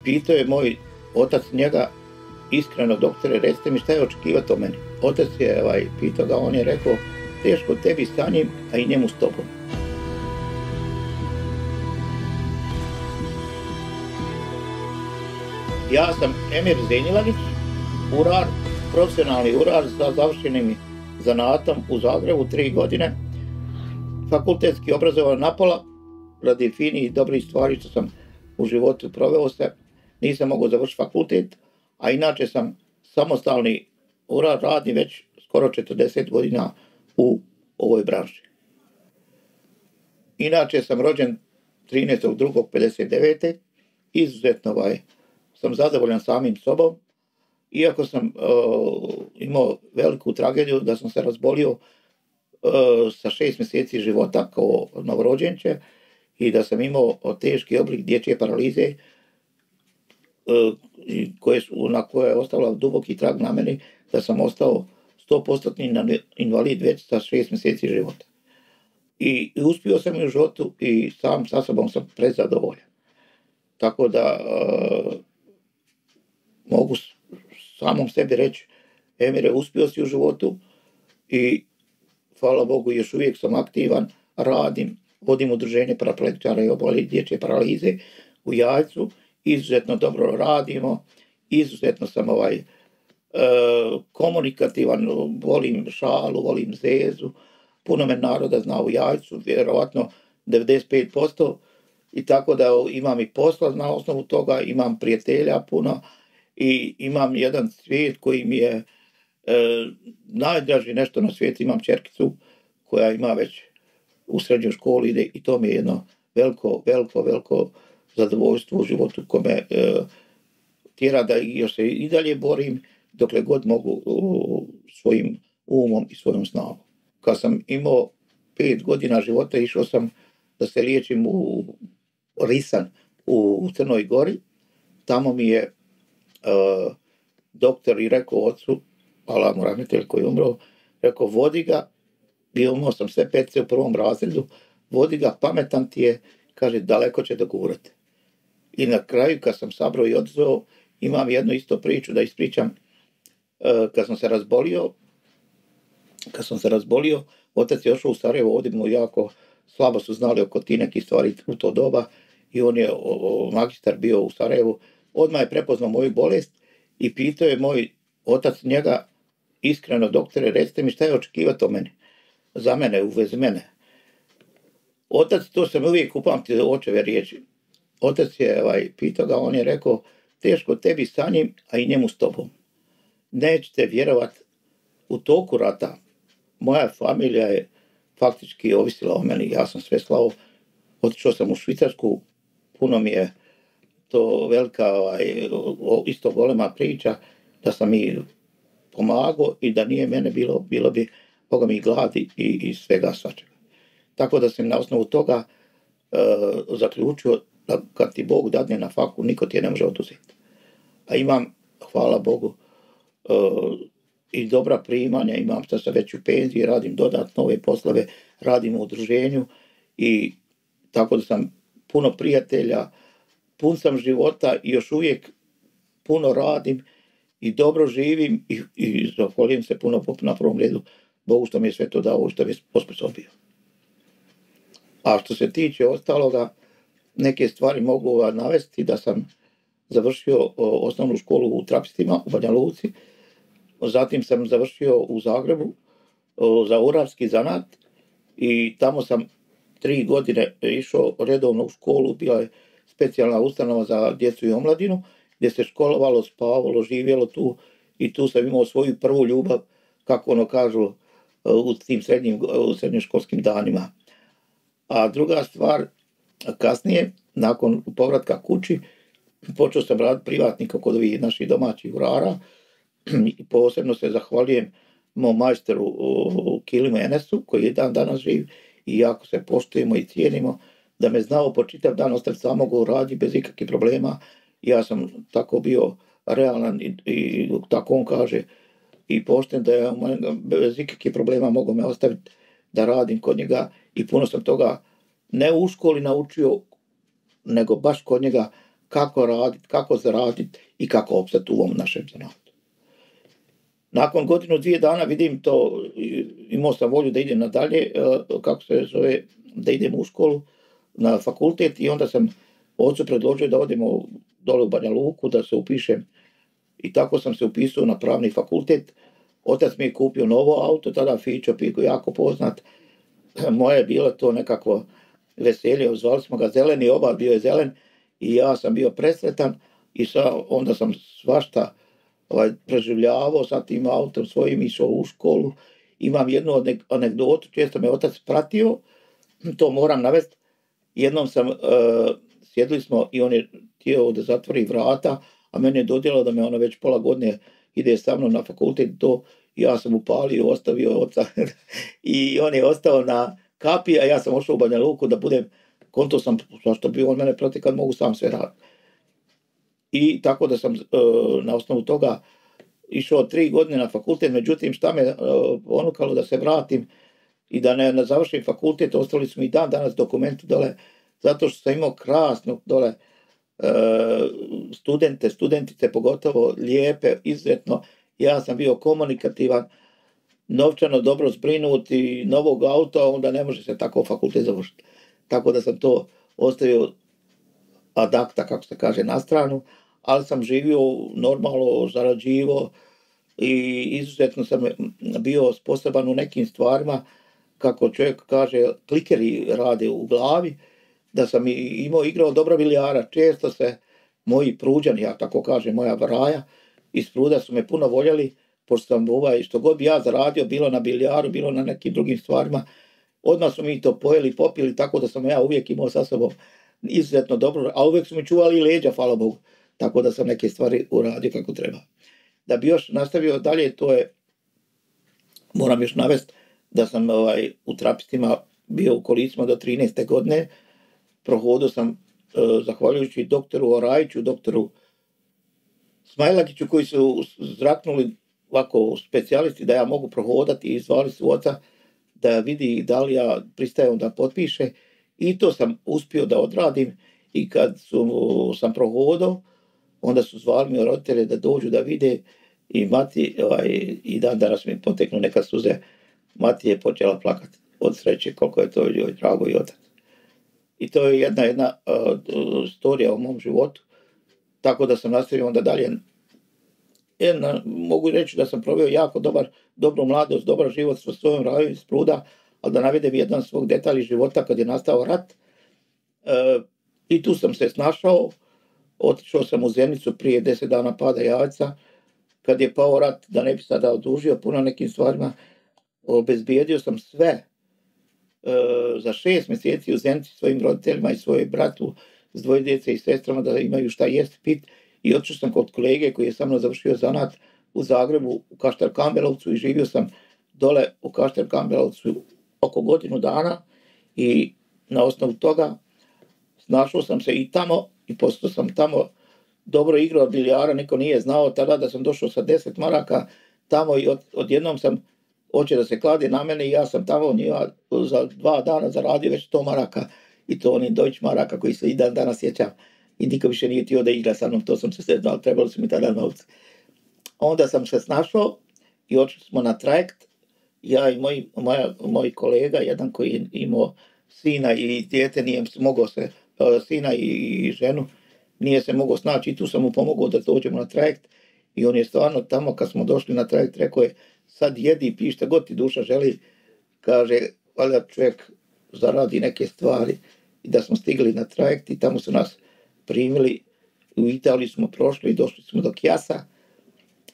pitao je moj otac njega, iskreno, doktore, recite mi šta je očekivati o meni. Otac je pitao ga, on je rekao, teško tebi sa njim, a i njemu s tobom. Ja sam Emir Zenjilanić, urar, profesionalni urar sa završenim zanatom u Zagrebu 3 godine, fakultetski obrazovan napola, radi finih i dobrih stvari što sam u životu proveo se. Nisam mogao završiti fakultet, a inače sam samostalni urar, radim već skoro 40 godina u ovoj branši. Inače sam rođen 13.2.59. Izuzetno sam zadovoljan samim sobom, iako sam imao veliku tragediju da sam se razbolio sa 6 mjeseci života kao novorođenče i da sam imao teški oblik dječje paralize na koje je ostavila duboki trag na meni, da sam ostao 100% invalid već sa 6 mjeseci života. I uspio sam u životu i sam sa sobom sam prezadovoljan. Tako da mogu samom sebi reći, Emire, uspio si u životu i hvala Bogu još uvijek sam aktivan, radim, vodim udruženje paraplegičara i oboljelih dječje paralize u Jajcu, izuzetno dobro radimo, izuzetno sam komunikativan, volim šalu, volim zezu, puno me naroda zna u Jajcu, vjerovatno 95%, i tako da imam i posla na osnovu toga, imam prijatelja puno i imam jedan svijet koji mi je najdraži nešto na svijetu. Imam ćerkicu koja ima već u srednjoj školi ide i to mi je jedno veliko zadovoljstvo u životu koje me tjera da još se i dalje borim dokle god mogu svojim umom i svojom snagom. Kad sam imao 5 godina života išao sam da se liječim u Risan u Crnoj Gori. Tamo mi je doktor i rekao ocu, Allah mu rahmetel koji je umro, rekao vodi ga, imao sam sve petice u 1. razredu, vodi ga, pametan ti je, kaže daleko će dogurati. I na kraju kad sam sabrao i odzvao, imam jednu isto priču da ispričam. Kad sam se razbolio, otac je ošao u Sarajevo, ovdje mu jako slabo su znali oko ti nekih stvari u to doba i on je magistar bio u Sarajevu. Odmah je prepoznao moju bolest i pitao je moj otac njega, iskreno, doktore, recite mi šta je očekivati o meni, za mene, u vezi mene. Otac, to sam uvijek upamtio očeve riječi. Otac je pitao ga, on je rekao, teško tebi sa njim, a i njemu s tobom. Nećete vjerovat, u toku rata moja familija je faktički ovisila o meni, ja sam sve slao, otišao sam u Švicarsku, puno mi je to velika, isto golema priča, da sam i pomagao i da nije mene bilo bi Boga mi gladi i svega svačega. Tako da sam na osnovu toga zaključio da kad ti Bog dadne na faku, niko ti je ne može oduzeti. A imam, hvala Bogu, i dobra primanja, imam što sam već u penziji, radim dodatno ove poslove, radim u udruženju i tako da sam puno prijatelja, pun sam života i još uvijek puno radim i dobro živim i zahvaljujem se puno na prvom redu Bogu što mi je sve to dao, što mi je osposobio. A što se tiče ostaloga, neke stvari mogu navesti da sam završio osnovnu školu u Trapistima u Banja Luci, zatim sam završio u Zagrebu za urarski zanat i tamo sam 3 godine išao redovno u školu, bila je specijalna ustanova za djecu i omladinu, gdje se školovalo, spavalo, živjelo tu i tu sam imao svoju prvu ljubav, kako ono kažu, u tim srednjoškolskim danima. A druga stvar, kasnije, nakon povratka kući, počeo sam raditi privatnika kod ovih naših domaćih urara i posebno se zahvaljujem mom majstoru Kilimu Enesu, koji je dan danas živ i jako se poštujemo i cijenimo, da me znao po čitav dan ostaviti samog u radi bez ikakvih problema. Ja sam tako bio realan i tako on kaže i pošten da je bez ikakvih problema mogao me ostaviti da radim kod njega i puno sam toga ne u školi naučio, nego baš kod njega kako raditi, kako zaraditi i kako opstati u ovom našem zanatu. Nakon godinu, 2 dana vidim to, imao sam volju da idem nadalje, kako se zove, da idem u školu, na fakultet i onda sam ocu predložio da odemo dole u Banja Luku, da se upišem i tako sam se upisao na pravni fakultet. Otac mi je kupio novo auto, tada Fićo Piko, jako poznat. Moje je bilo to nekako veselje, zvali smo ga Zeleni, oba bio je zelen i ja sam bio presretan i onda sam svašta preživljavao sa tim autom svojim, išao u školu. Imam jednu anegdotu, često me otac pratio, to moram navesti. Jednom sjedili smo i on je htio da zatvori vrata, a meni je dodjelo da me ona već pola godine ide sa mnom na fakultet, ja sam upalio, ostavio oca i on je ostao na kapi, a ja sam ošao u Banja Luku da budem, konto sam, zašto bi on mene protiv kad mogu sam sve raditi. I tako da sam na osnovu toga išao 3 godine na fakultet, međutim šta me ponukalo da se vratim i da ne završim fakultet, ostali su mi dan danas dokumenti dole, zato što sam imao krasno dole studentice pogotovo, lijepe, izuzetno. Ja sam bio komunikativan, novčano dobro zbrinut i novog auta, onda ne može se tako fakultet završiti. Tako da sam to ostavio ad acta, kako se kaže, na stranu, ali sam živio normalno, zarađivo i izuzetno sam bio sposoban u nekim stvarima, kako čovjek kaže, klikeri rade u glavi, da sam igrao dobro bilijara. Često se moji pruđani, ja tako kažem, moja vraja iz Pruda su me puno voljeli, pošto sam što god bi ja zaradio, bilo na bilijaru, bilo na nekim drugim stvarima, odmah su mi to pojeli, popili, tako da sam ja uvijek imao sa sobom izuzetno dobro, a uvijek su mi čuvali i leđa, hvala Bogu, tako da sam neke stvari uradio kako treba. Da bi još nastavio dalje, moram još navesti da sam u Trapistima bio u kolicima do 13. godine, prohodio sam zahvaljujući doktoru Orajiću, doktoru Smajlagiću, koji su zraknuli ovako specijalisti da ja mogu prohodati i zvali su oca da vidi da li ja pristajem da potpiše i to sam uspio da odradim i kad sam prohodao, onda su zvali mi roditelje da dođu da vide i mati, i dan danas mi poteknu neka suze, mati je počela plakati od sreće koliko je to joj drago i otac. I to je jedna storija u mom životu, tako da sam nastavio onda dalje. Mogu reći da sam proveo jako dobru mladost, dobar život sa svojom raju iz Pruda, ali da navedem jedan svog detalj života kad je nastao rat. I tu sam se snašao, otišao sam u Zenicu prije 10 dana pada Jajca, kad je pao rat, da ne bi sada odužio puno nekim stvarima, obezbijedio sam sve za 6 mjeseci u Zenici svojim roditeljima i svojoj bratu s 2 djece i sestrama da imaju šta jest, pit. I otišao sam kod kolege koji je sa mnom završio zanat u Zagrebu, u Kaštel Kamberovcu, i živio sam dole u Kaštel Kamberovcu oko godinu dana i na osnovu toga snašao sam se i tamo i postao sam tamo dobro igrao bilijara, niko nije znao tada da sam došao sa 10 maraka tamo i odjednom sam hoće da se kladi na mene i ja sam tamo za 2 dana zaradio već 100 maraka i to onih Deutsch maraka koji se i dan danas sjećam. I niko više nije htio da igra sa mnom, to sam se sve znao, trebalo su mi tada novce. Onda sam se snašao i otišli smo na trajekt, ja i moj kolega, jedan koji je imao sina i dijete, nije mogao se, sina i ženu, nije se mogao snaći i tu sam mu pomogao da dođemo na trajekt i on je stvarno tamo kad smo došli na trajekt rekao je sad jedi i pij šta god ti duša želi, kaže, valjda čovjek zaradi neke stvari i da smo stigli na trajekt i tamo su nas primili, u Italiji smo prošli i došli smo do Chiasa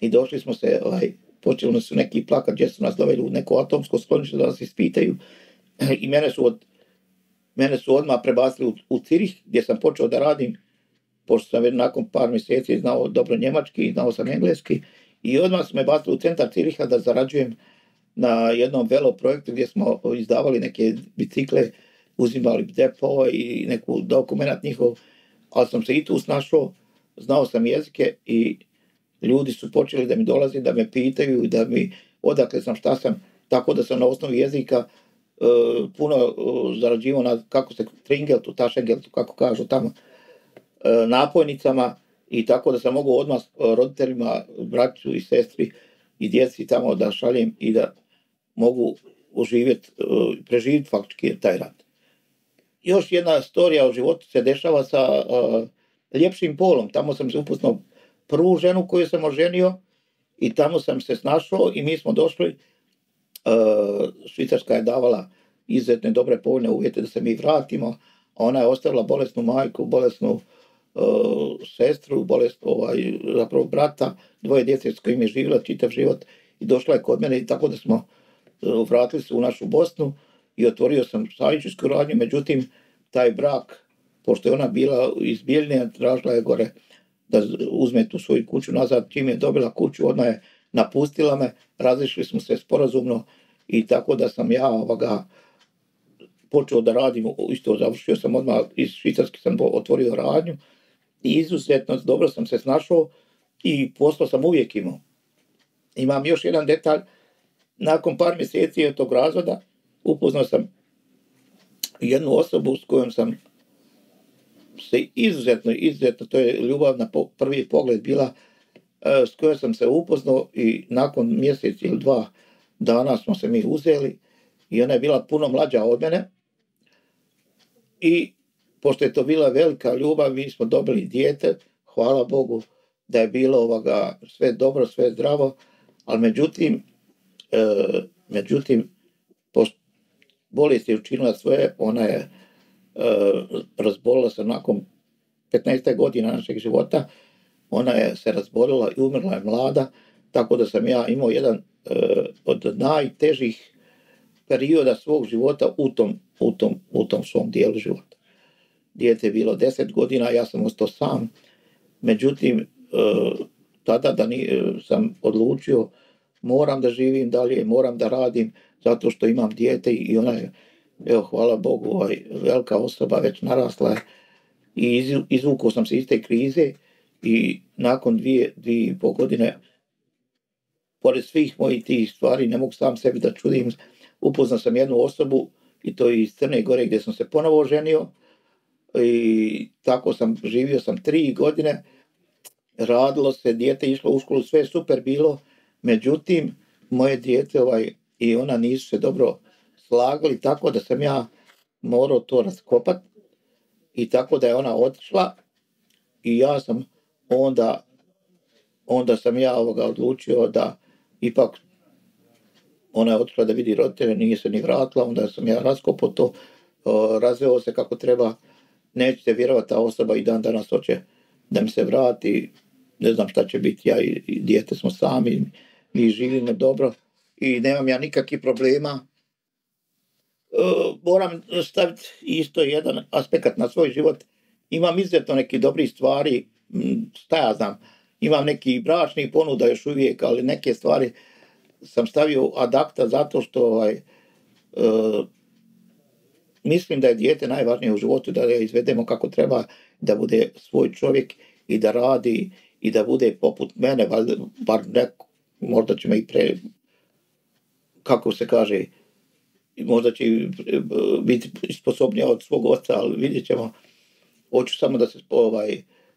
i došli smo se, počeli su neki plakat gdje su nas doveli u neko atomsko sklonište da nas ispitaju i mene su odmah prebacili u Cirih gdje sam počeo da radim, pošto sam već nakon par mjeseci znao dobro njemački, znao sam engleski i odmah su me bacili u centar Ciriha da zarađujem na jednom velo projektu gdje smo izdavali neke bicikle, uzimali depo i neku dokumenat njihov, ali sam se i tu snašao, znao sam jezike i ljudi su počeli da mi dolaze, da me pitaju, da mi odakle sam, šta sam, tako da sam na osnovi jezika puno zarađivao na, kako se, Tringeltu, Tašengeltu, kako kažu tamo, napojnicama i tako da sam mogu odmah roditeljima, braću i sestri i djeci tamo da šaljem i da mogu preživjeti faktički taj rat. Još jedna storija o životu se dešava sa ljepšim polom. Tamo sam se upoznao prvu ženu koju sam oženio i tamo sam se snašao i mi smo došli. Švicarska je davala izuzetne dobre povoljne uvjete da se mi vratimo, a ona je ostavila bolesnu majku, bolesnu sestru, zapravo brata, dvoje djece s kojim je živjela čitav život i došla je kod mene i tako da smo vratili se u našu Bosnu i otvorio sam savjetničku radnju. Međutim, taj brak, pošto je ona bila iz Bijeljine, tražila je gore da uzme tu svoju kuću nazad. Čim je dobila kuću, odmah je napustila me, razišli smo se sporazumno i tako da sam ja počeo da radim, isto završio sam odmah, iz Švicarske sam otvorio radnju i izuzetno dobro sam se snašao i posao sam uvijek imao. Imam još jedan detalj, nakon par mjeseci od tog razvoda upoznao sam jednu osobu s kojom sam se izuzetno, to je ljubav na prvi pogled bila, s kojom sam se upoznao i nakon mjesec ili 2 dana smo se mi uzeli i ona je bila puno mlađa od mene i pošto je to bila velika ljubav, mi smo dobili dijete, hvala Bogu da je bilo sve dobro, sve zdravo, ali međutim bolest je učinila svoje, ona je razbolila se nakon 15 godina našeg života, ona je se razbolila i umrla je mlada, tako da sam ja imao jedan od najtežih perioda svog života u tom svom dijelu života. Dijete je bilo 10 godina, ja sam ostao sam, međutim tada sam odlučio moram da živim dalje, moram da radim zato što imam dijete i ona je, evo hvala Bogu, velika osoba, već narasla je i izvukao sam se iz te krize i nakon 2,5 godine, pored svih mojih tih stvari, ne mogu sam sebi da čudim, upoznao sam jednu osobu i to iz Crne Gore gdje sam se ponovo oženio i tako živio sam 3 godine, radilo se, dijete išlo u školu, sve je super bilo, međutim moje dijete i ona nisu se dobro slagali, tako da sam ja morao to raskopati i tako da je ona otišla i ja sam onda sam ja odlučio da ipak ona je otišla da vidi roditelje, nije se ni vratila, onda sam ja raskopao to, razveo se kako treba, nećete vjerovati, ta osoba i dan danas hoće da mi se vrati, ne znam šta će biti, ja i dijete smo sami, mi živimo dobro i nemam ja nikakvih problema. Moram staviti isto jedan aspekt na svoj život. Imam izuzetno neki dobrih stvari, šta ja znam, imam neki bračnih ponuda još uvijek, ali neke stvari sam stavio ad acta zato što mislim da je dijete najvažnije u životu, da ga izvedemo kako treba, da bude svoj čovjek i da radi i da bude poput mene, bar neko, možda će me i kako se kaže, možda će biti sposobnija od svog oca, ali vidjet ćemo. Hoću samo da se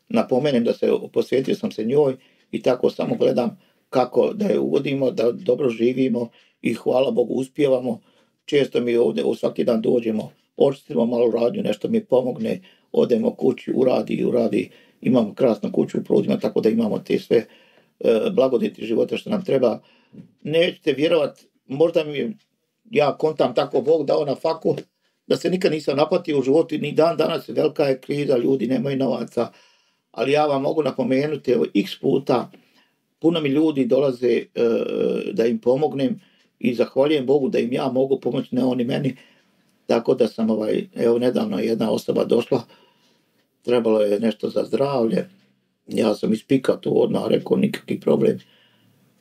napomenem da posvetio sam se njoj i tako samo gledam kako da je uvodimo, da dobro živimo i hvala Bogu uspijevamo. Često mi ovdje svaki dan dođemo, očistimo malo radnju, nešto mi pomogne, odemo kući, uradi. Imamo krasnu kuću u Prudima, tako da imamo te sve blagodeti života što nam treba. Nećete vjerovati, možda ja kontam tako Bog dao na faku, da se nikad nisam napatio u životu, ni dan danas velika je kriza, ljudi nemaju novaca, ali ja vam mogu napomenuti, x puta, puno mi ljudi dolaze da im pomognem i zahvaljujem Bogu da im ja mogu pomoći, ne oni meni, tako da sam evo nedavno jedna osoba došla, trebalo je nešto za zdravlje, ja sam ispikao to odmah, rekao nikakvi problem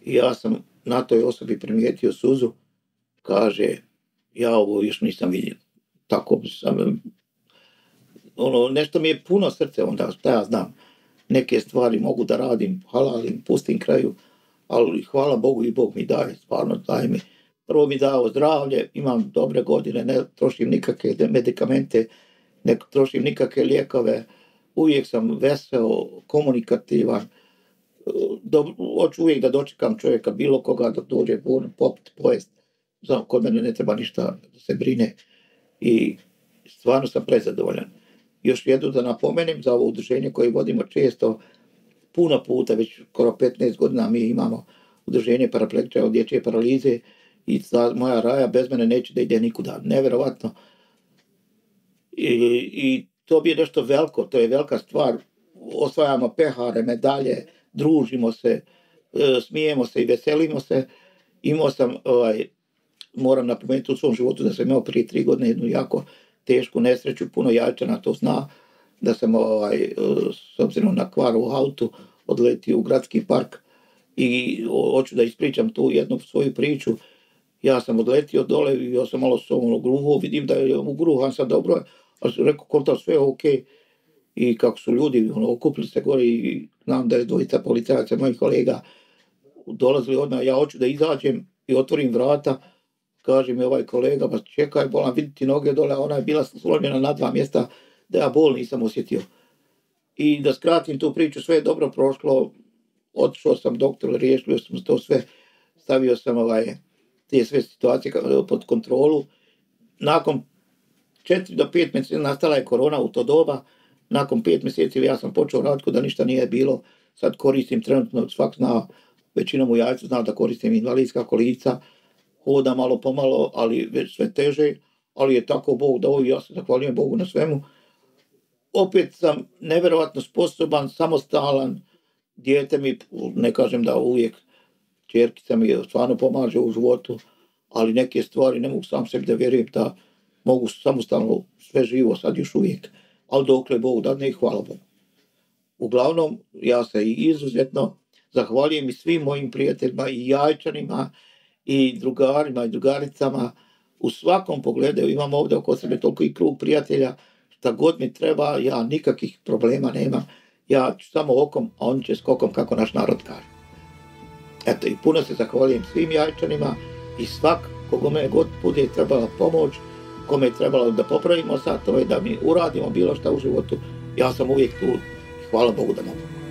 i ja sam na toj osobi primijetio suzu, kaže, ja ovo još nisam vidio. Tako sam, nešto mi je puno srce onda, šta ja znam, neke stvari mogu da radim, halalim, pustim kraju, ali hvala Bogu i Bog mi daje, stvarno daje mi. Prvo mi dao zdravlje, imam dobre godine, ne trošim nikakve medikamente, ne trošim nikakve lijekove, uvijek sam veseo, komunikativan, hoću uvijek da dočekam čovjeka, bilo koga da dođe popit, pojest. Znam, kod mene ne treba ništa da se brine i stvarno sam prezadovoljan. Još jednu da napomenem za ovo udruženje koje vodimo često, puno puta, već skoro 15 godina mi imamo udruženje paraplegičara od dječje paralize i moja Raja bez mene neće da ide nikuda. Nevjerovatno. I to bi je nešto veliko, to je velika stvar. Osvajamo pehare, medalje, družimo se, smijemo se i veselimo se. Imao sam, moram napomenuti u svom životu da sam imao prije 3 godine jednu jako tešku nesreću, puno Jajčana to zna, da sam s obzirom na kvar u autu odletio u gradski park i hoću da ispričam tu jednu svoju priču. Ja sam odletio dole i ja sam malo gruho, vidim da je ugruhan sad dobro, ali sam rekao konta sve ok. I kako su ljudi okupili se gore i znam da je dvojica policajaca, mojih kolega, dolazili odmah, ja hoću da izađem i otvorim vrata, kaže mi ovaj kolega, pa čekaj, bolam vidjeti noge dole, a ona je bila slonjena na 2 mjesta, da ja bol nisam osjetio. I da skratim tu priču, sve je dobro prošlo, otišao sam doktor, riješio sam to sve, stavio sam te sve situacije pod kontrolu. Nakon 4 do 5 mjeseci nastala je korona u to doba, nakon 5 mjeseci ja sam počeo raditi da ništa nije bilo, sad koristim trenutno, svak zna, većinom u Jajcu zna da koristim invalidska kolica, hoda malo pomalo, ali već sve teže, ali je tako Bog dao i ja se zahvaljujem Bogu na svemu. Opet sam nevjerovatno sposoban, samostalan, dijete mi, ne kažem da uvijek, čerkica mi stvarno pomaže u životu, ali neke stvari ne mogu sam sebi da vjerujem da mogu samostalno sve živo sad još uvijek, ali dokle Bog dadne i hvala Bogu. Uglavnom, ja se i izuzetno zahvaljujem i svim mojim prijateljima i Jajčanima i drugarima i drugaricama u svakom pogledu. Imam ovdje oko sebe toliko i krug prijatelja, šta god mi treba, ja nikakvih problema nemam. Ja ću samo okom, a on će skokom, kako naš narod kaže. Eto, i puno se zahvaljujem svim Jajčanima i svak kome god bude trebala pomoć, kome je trebalo da popravimo sad to i da mi uradimo bilo šta u životu, ja sam uvijek tu i hvala Bogu da mogu.